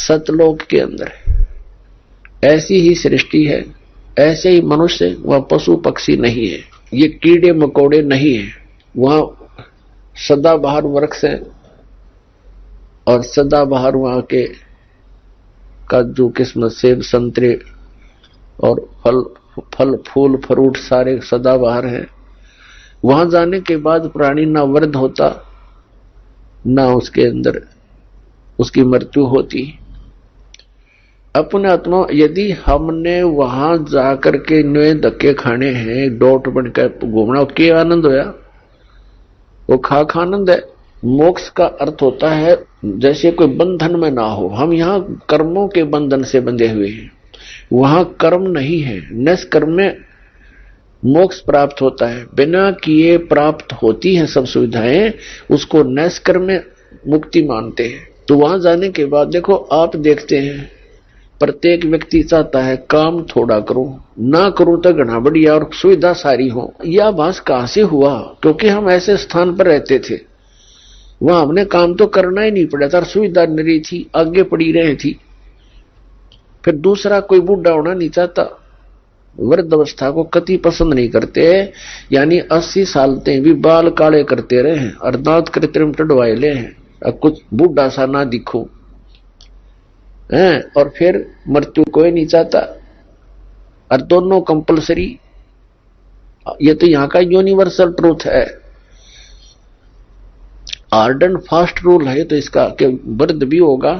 सतलोक के अंदर ऐसी ही सृष्टि है, ऐसे ही मनुष्य, वह पशु पक्षी नहीं है, ये कीड़े मकोड़े नहीं है। वहां सदाबहार वृक्ष है और सदाबहार वहां के काजू किस्मत सेब संतरे और फल फूल फ्रूट सारे सदाबहार हैं। वहां जाने के बाद प्राणी ना वृद्ध होता, ना उसके अंदर उसकी मृत्यु होती। अपने आत्मा यदि हमने वहां जाकर के नए धक्के खाने हैं, डोट बनकर घूमना, क्या आनंद होया? वो खाक आनंद है। मोक्ष का अर्थ होता है जैसे कोई बंधन में ना हो। हम यहाँ कर्मों के बंधन से बंधे हुए हैं, वहां कर्म नहीं है। निष्कर्म में मोक्ष प्राप्त होता है, बिना किए प्राप्त होती है सब सुविधाएं, उसको निष्कर्म में मुक्ति मानते हैं। तो वहां जाने के बाद देखो, आप देखते हैं प्रत्येक व्यक्ति चाहता है काम थोड़ा करूं, ना करूं तो घना बढ़िया और सुविधा सारी हो। यह आभास कहां से हुआ? क्योंकि हम ऐसे स्थान पर रहते थे, वहां हमने काम तो करना ही नहीं पड़ा था, सुविधा नरी थी, आगे पड़ी रही थी। फिर दूसरा कोई बूढ़ा होना नहीं चाहता, वृद्ध अवस्था को कति पसंद नहीं करते, यानी 80 साल तक भी बाल काले करते रहे हैं और दांत कृत्रिम टडवाए ले हैं, अब कुछ बूढ़ा सा ना दिखो है। और फिर मृत्यु कोई नहीं चाहता, और दोनों कंपलसरी। ये तो यहाँ का यूनिवर्सल ट्रूथ है, हार्ड एंड फास्ट रूल है तो इसका कि वृद्ध भी होगा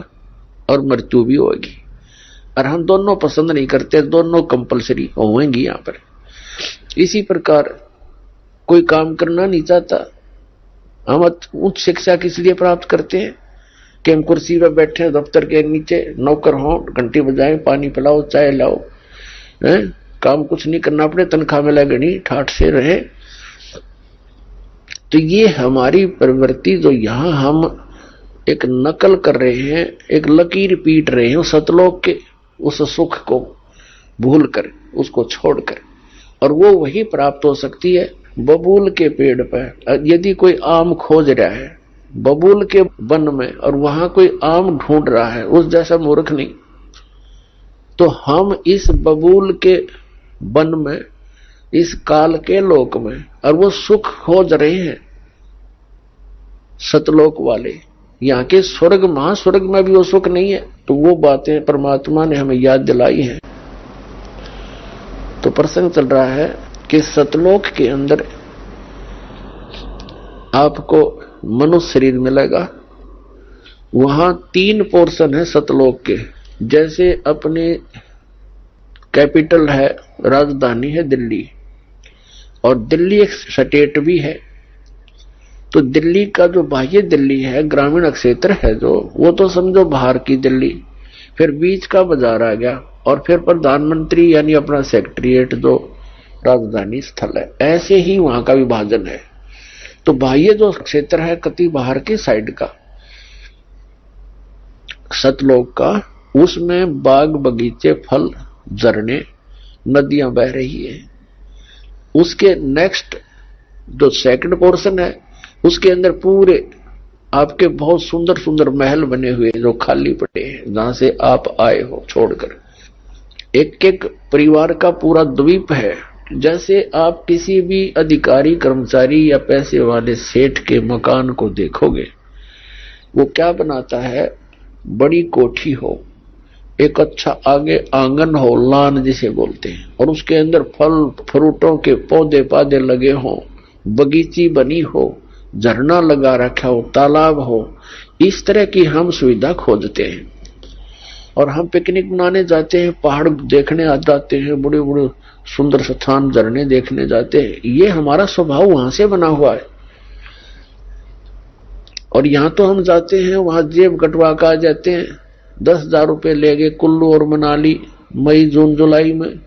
और मृत्यु भी होगी, और हम दोनों पसंद नहीं करते, दोनों कंपलसरी होंगी यहां पर। इसी प्रकार कोई काम करना नहीं चाहता। हम उच्च शिक्षा किस लिए प्राप्त करते हैं कि हम कुर्सी पर बैठे दफ्तर के नीचे, नौकर हो, घंटी बजाए, पानी पिलाओ, चाय लाओ, काम कुछ नहीं करना पड़े, तनख्वाह मिला गणी ठाठ से रहे। तो ये हमारी प्रवृत्ति जो यहां हम एक नकल कर रहे हैं, एक लकीर पीट रहे हैं सतलोक के उस सुख को भूल कर, उसको छोड़कर, और वो वही प्राप्त हो सकती है बबूल के पेड़ पर। यदि कोई आम खोज रहा है बबूल के वन में और वहां कोई आम ढूंढ रहा है, उस जैसा मूर्ख नहीं। तो हम इस बबूल के वन में, इस काल के लोक में, और वो सुख खोज रहे हैं सतलोक वाले। यहाँ के स्वर्ग महास्वर्ग में भी वो सुख नहीं है। तो वो बातें परमात्मा ने हमें याद दिलाई हैं। तो प्रसंग चल रहा है कि सतलोक के अंदर आपको मनुष्य शरीर मिलेगा। वहां 3 पोर्शन है सतलोक के। जैसे अपने कैपिटल है, राजधानी है दिल्ली, और दिल्ली एक स्टेट भी है। तो दिल्ली का जो बाह्य दिल्ली है, ग्रामीण क्षेत्र है जो, वो तो समझो बाहर की दिल्ली। फिर बीच का बाजार आ गया, और फिर प्रधानमंत्री यानी अपना सेक्रेटरीट जो राजधानी स्थल है। ऐसे ही वहां का विभाजन है। तो बाह्य जो क्षेत्र है कति बाहर की साइड का सतलोक का, उसमें बाग बगीचे, फल, झरने, नदियां बह रही है। उसके नेक्स्ट जो सेकंड पोर्शन है, उसके अंदर पूरे आपके बहुत सुंदर सुंदर महल बने हुए जो खाली पड़े हैं, जहां से आप आए हो छोड़कर। एक एक परिवार का पूरा द्वीप है। जैसे आप किसी भी अधिकारी, कर्मचारी या पैसे वाले सेठ के मकान को देखोगे, वो क्या बनाता है? बड़ी कोठी हो, एक अच्छा आगे आंगन हो, लान जिसे बोलते हैं, और उसके अंदर फल फ्रूटों के पौधे पादे लगे हों, बगीची बनी हो, झरना लगा रखा हो, तालाब हो। इस तरह की हम सुविधा खोजते हैं। और हम पिकनिक मनाने जाते हैं, पहाड़ देखने आ जाते हैं, बड़े बड़े सुंदर स्थान, झरने देखने जाते हैं। ये हमारा स्वभाव वहां से बना हुआ है। और यहां तो हम जाते हैं, वहां जेब कटवा कर आ जाते हैं, 10,000 रुपए ले गए कुल्लू और मनाली मई जून जुलाई में,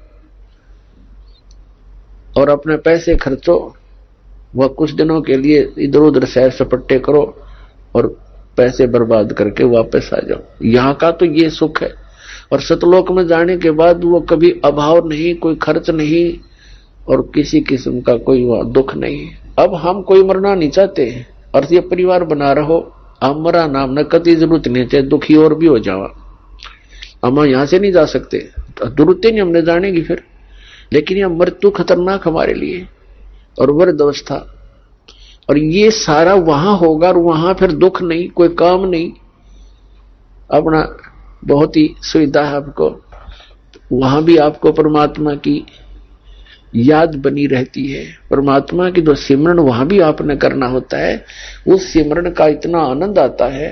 और अपने पैसे खर्चो, वह कुछ दिनों के लिए इधर उधर सैर सपट्टे करो और पैसे बर्बाद करके वापस आ जाओ। यहाँ का तो ये सुख है। और सतलोक में जाने के बाद वो कभी अभाव नहीं, कोई खर्च नहीं, और किसी किस्म का कोई दुख नहीं। अब हम कोई मरना नहीं चाहते, और ये परिवार बना रहो, हम मरा नाम न कति जरूरत नहीं थे, दुखी और भी हो जावा। हम यहां से नहीं जा सकते, तो जरूरत ही नहीं हमने जाने की फिर। लेकिन यह मृत्यु खतरनाक हमारे लिए और वृद्ध अवस्था, और ये सारा वहां होगा और वहां फिर दुख नहीं, कोई काम नहीं, अपना बहुत ही सुविधा है आपको। वहां भी आपको परमात्मा की याद बनी रहती है, परमात्मा की जो सिमरन वहां भी आपने करना होता है। उस सिमरन का इतना आनंद आता है,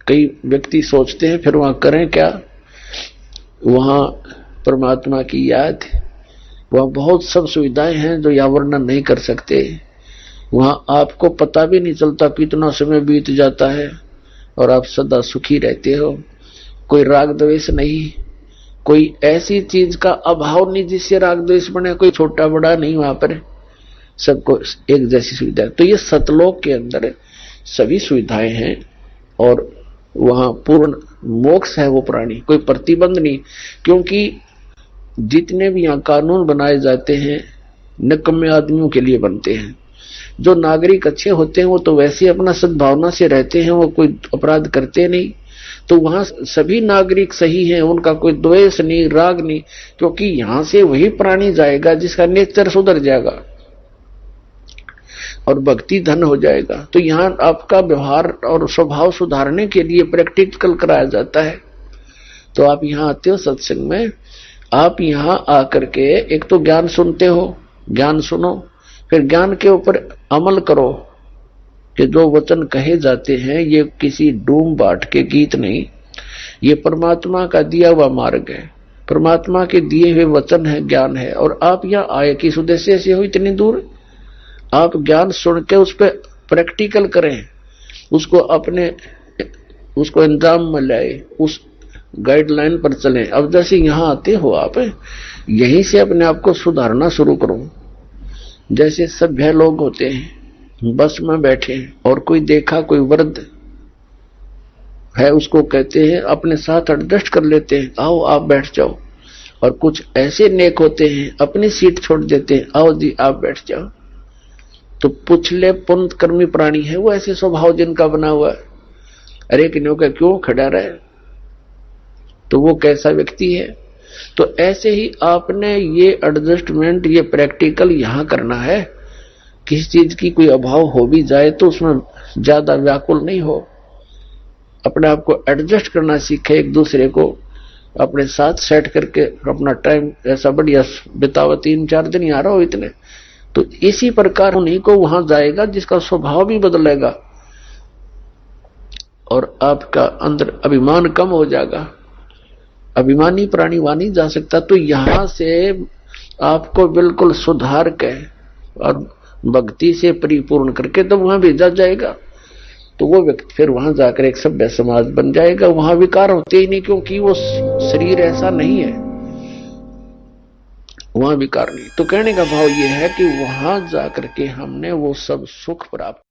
कई व्यक्ति सोचते हैं फिर वहां करें क्या, वहां परमात्मा की याद, वहां बहुत सब सुविधाएं हैं जो या वर्णन नहीं कर सकते। वहां आपको पता भी नहीं चलता कितना समय बीत जाता है और आप सदा सुखी रहते हो। कोई राग द्वेष नहीं, कोई ऐसी चीज का अभाव नहीं जिससे राग द्वेष बने, कोई छोटा बड़ा नहीं, वहां पर सबको एक जैसी सुविधा है। तो ये सतलोक के अंदर सभी सुविधाएं हैं और वहां पूर्ण मोक्ष है वो प्राणी, कोई प्रतिबंध नहीं। क्योंकि जितने भी यहाँ कानून बनाए जाते हैं निकम्मे आदमियों के लिए बनते हैं। जो नागरिक अच्छे होते हैं वो तो वैसे अपना सद्भावना से रहते हैं, वो कोई अपराध करते नहीं, तो वहां सभी नागरिक सही हैं, उनका कोई द्वेष नहीं, राग नहीं। क्योंकि यहां से वही प्राणी जाएगा जिसका नेचर सुधर जाएगा और भक्ति धन हो जाएगा। तो यहां आपका व्यवहार और स्वभाव सुधारने के लिए प्रैक्टिकल कराया जाता है। तो आप यहां आते हो सत्संग में, आप यहां आकर के एक तो ज्ञान सुनते हो, ज्ञान सुनो, फिर ज्ञान के ऊपर अमल करो कि जो वचन कहे जाते हैं ये किसी डूम बाट के गीत नहीं, ये परमात्मा का दिया हुआ मार्ग है, परमात्मा के दिए हुए वचन है, ज्ञान है। और आप यहाँ आए किस उद्देश्य से हो इतनी दूर, आप ज्ञान सुन के उस पर प्रैक्टिकल करें, उसको अपने उसको अंजाम में लाए, उस गाइडलाइन पर चलें। अब जैसे यहाँ आते हो आप, यहीं से अपने आप को सुधारना शुरू करो। जैसे सभ्य लोग होते हैं बस में बैठे और कोई देखा कोई वृद्ध है, उसको कहते हैं अपने साथ एडजस्ट कर लेते हैं, आओ आप बैठ जाओ। और कुछ ऐसे नेक होते हैं अपनी सीट छोड़ देते हैं, आओ जी आप बैठ जाओ। तो पुछले पुण्य कर्मी प्राणी है वो, ऐसे स्वभाव जिनका बना हुआ है। अरे किन्हों का क्यों खड़ा रहे, तो वो कैसा व्यक्ति है। तो ऐसे ही आपने ये एडजस्टमेंट, ये प्रैक्टिकल यहां करना है। किसी चीज की कोई अभाव हो भी जाए तो उसमें ज्यादा व्याकुल नहीं हो, अपने आप को एडजस्ट करना सीखे, एक दूसरे को अपने साथ सेट करके अपना टाइम ऐसा बढ़िया बिताओ। 3-4 दिन यहाँ रहो इतने, तो इसी प्रकार उन्हीं को वहां जाएगा जिसका स्वभाव भी बदलेगा और आपका अंदर अभिमान कम हो जाएगा। अभिमानी प्राणी वहां नहीं जा सकता। तो यहां से आपको बिल्कुल सुधार के और भक्ति से परिपूर्ण करके तो वहां भेजा जाएगा। तो वो व्यक्ति फिर वहां जाकर एक सभ्य समाज बन जाएगा। वहां विकार होते ही नहीं, क्योंकि वो शरीर ऐसा नहीं है, वहां विकार नहीं। तो कहने का भाव ये है कि वहां जाकर के हमने वो सब सुख प्राप्त